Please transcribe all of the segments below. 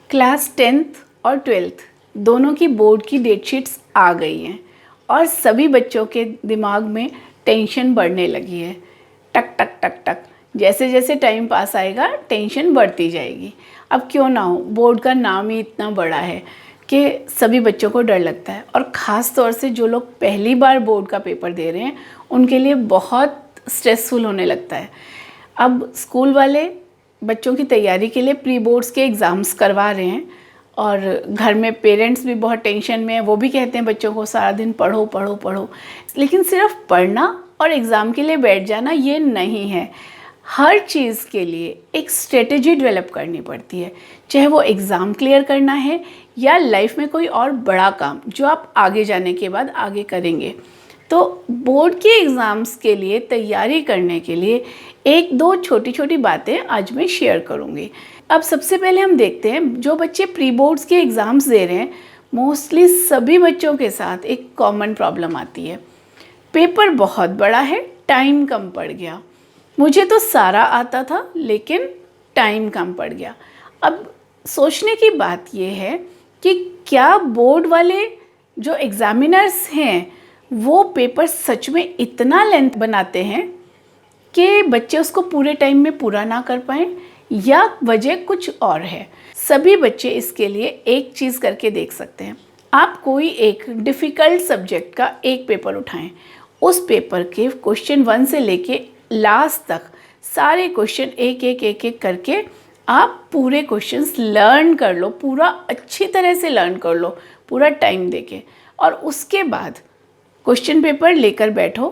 Class 10th और 12th दोनों की बोर्ड की डेटशीट्स आ गई हैं और सभी बच्चों के दिमाग में टेंशन बढ़ने लगी है। टक टक टक टक, जैसे जैसे टाइम पास आएगा टेंशन बढ़ती जाएगी। अब क्यों ना हो, बोर्ड का नाम ही इतना बड़ा है कि सभी बच्चों को डर लगता है और ख़ास तौर से जो लोग पहली बार बोर्ड का पेपर दे रहे हैं उनके लिए बहुत स्ट्रेसफुल होने लगता है। अब स्कूल वाले बच्चों की तैयारी के लिए प्री बोर्ड्स के एग्ज़ाम्स करवा रहे हैं और घर में पेरेंट्स भी बहुत टेंशन में हैं। वो भी कहते हैं बच्चों को सारा दिन पढ़ो पढ़ो पढ़ो, लेकिन सिर्फ पढ़ना और एग्ज़ाम के लिए बैठ जाना ये नहीं है। हर चीज़ के लिए एक स्ट्रेटेजी डेवलप करनी पड़ती है, चाहे वो एग्ज़ाम क्लियर करना है या लाइफ में कोई और बड़ा काम जो आप आगे जाने के बाद आगे करेंगे। तो बोर्ड के एग्ज़ाम्स के लिए तैयारी करने के लिए एक दो छोटी छोटी बातें आज मैं शेयर करूँगी। अब सबसे पहले हम देखते हैं जो बच्चे प्री बोर्ड्स के एग्ज़ाम्स दे रहे हैं, मोस्टली सभी बच्चों के साथ एक कॉमन प्रॉब्लम आती है। पेपर बहुत बड़ा है, टाइम कम पड़ गया। मुझे तो सारा आता था लेकिन टाइम कम पड़ गया। अब सोचने की बात ये है कि क्या बोर्ड वाले जो एग्ज़ामिनर्स हैं वो पेपर सच में इतना लेंथ बनाते हैं कि बच्चे उसको पूरे टाइम में पूरा ना कर पाएँ, या वजह कुछ और है। सभी बच्चे इसके लिए एक चीज़ करके देख सकते हैं। आप कोई एक डिफ़िकल्ट सब्जेक्ट का एक पेपर उठाएं, उस पेपर के क्वेश्चन 1 से लेके लास्ट तक सारे क्वेश्चन एक एक करके आप पूरे क्वेश्चंस लर्न कर लो, पूरा अच्छी तरह से लर्न कर लो, पूरा टाइम देके। और उसके बाद क्वेश्चन पेपर लेकर बैठो,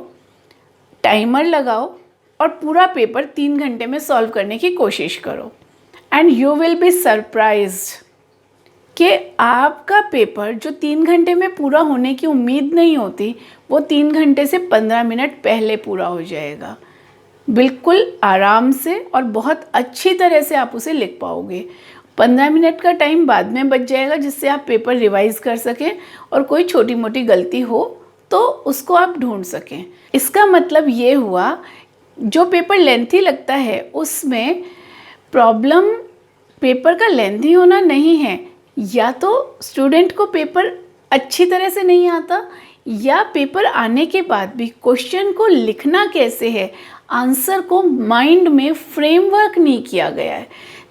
टाइमर लगाओ और पूरा पेपर 3 घंटे में सॉल्व करने की कोशिश करो। And you will be surprised कि आपका पेपर जो 3 घंटे में पूरा होने की उम्मीद नहीं होती, वो 3 घंटे से 15 मिनट पहले पूरा हो जाएगा। बिल्कुल आराम से और बहुत अच्छी तरह से आप उसे लिख पाओगे। 15 मिनट का टाइम बाद में बच जाएगा जिससे आप पेपर रिवाइज़ कर सकें और कोई छोटी मोटी गलती हो तो उसको आप ढूंढ सकें। इसका मतलब ये हुआ, जो पेपर लेंथी लगता है उसमें प्रॉब्लम पेपर का लेंथी होना नहीं है, या तो स्टूडेंट को पेपर अच्छी तरह से नहीं आता, या पेपर आने के बाद भी क्वेश्चन को लिखना कैसे है, आंसर को माइंड में फ्रेमवर्क नहीं किया गया है।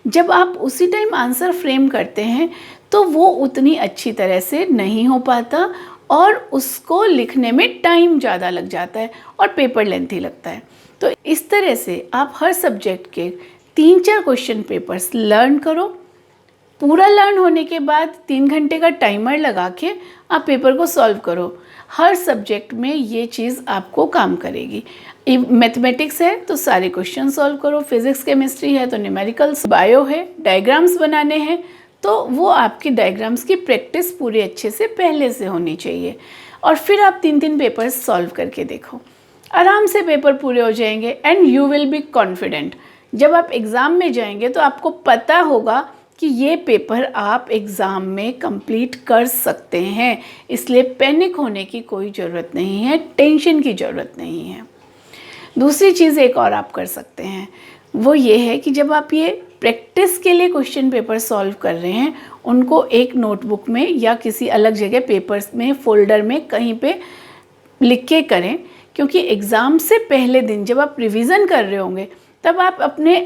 जब आप उसी टाइम आंसर फ्रेम करते हैं तो वो उतनी अच्छी तरह से नहीं हो पाता और उसको लिखने में टाइम ज़्यादा लग जाता है और पेपर लेंथी लगता है। तो इस तरह से आप हर सब्जेक्ट के 3-4 क्वेश्चन पेपर्स लर्न करो। पूरा लर्न होने के बाद 3 घंटे का टाइमर लगा के आप पेपर को सॉल्व करो। हर सब्जेक्ट में ये चीज़ आपको काम करेगी। मैथमेटिक्स है तो सारे क्वेश्चन सॉल्व करो, फिज़िक्स केमिस्ट्री है तो न्यूमेरिकल्स, बायो है डायग्राम्स बनाने हैं तो वो आपकी डायग्राम्स की प्रैक्टिस पूरे अच्छे से पहले से होनी चाहिए। और फिर आप 3-3 पेपर्स सॉल्व करके देखो, आराम से पेपर पूरे हो जाएंगे and you will be confident. जब आप एग्ज़ाम में जाएंगे तो आपको पता होगा कि ये पेपर आप एग्ज़ाम में कंप्लीट कर सकते हैं। इसलिए पैनिक होने की कोई ज़रूरत नहीं है, टेंशन की ज़रूरत नहीं है। दूसरी चीज़ एक और आप कर सकते हैं, वो ये है कि जब आप ये प्रैक्टिस के लिए क्वेश्चन पेपर सॉल्व कर रहे हैं, उनको एक नोटबुक में या किसी अलग जगह पेपर्स में, फोल्डर में कहीं पे लिख के करें, क्योंकि एग्ज़ाम से पहले दिन जब आप रिवीज़न कर रहे होंगे तब आप अपने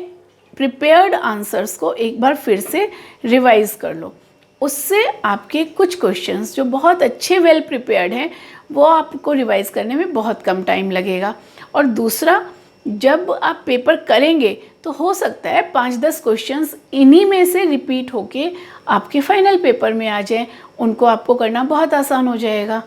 प्रिपेयर्ड आंसर्स को एक बार फिर से रिवाइज़ कर लो। उससे आपके कुछ क्वेश्चंस जो बहुत अच्छे वेल प्रिपेयर्ड हैं वो आपको रिवाइज़ करने में बहुत कम टाइम लगेगा। और दूसरा, जब आप पेपर करेंगे तो हो सकता है 5-10 क्वेश्चंस इन्हीं में से रिपीट होके आपके फाइनल पेपर में आ जाएं, उनको आपको करना बहुत आसान हो जाएगा।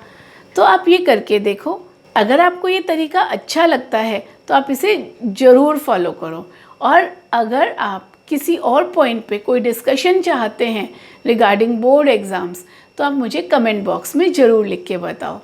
तो आप ये करके देखो। अगर आपको ये तरीका अच्छा लगता है तो आप इसे ज़रूर फॉलो करो। और अगर आप किसी और पॉइंट पे कोई डिस्कशन चाहते हैं रिगार्डिंग बोर्ड एग्ज़ाम्स तो आप मुझे कमेंट बॉक्स में ज़रूर लिख के बताओ।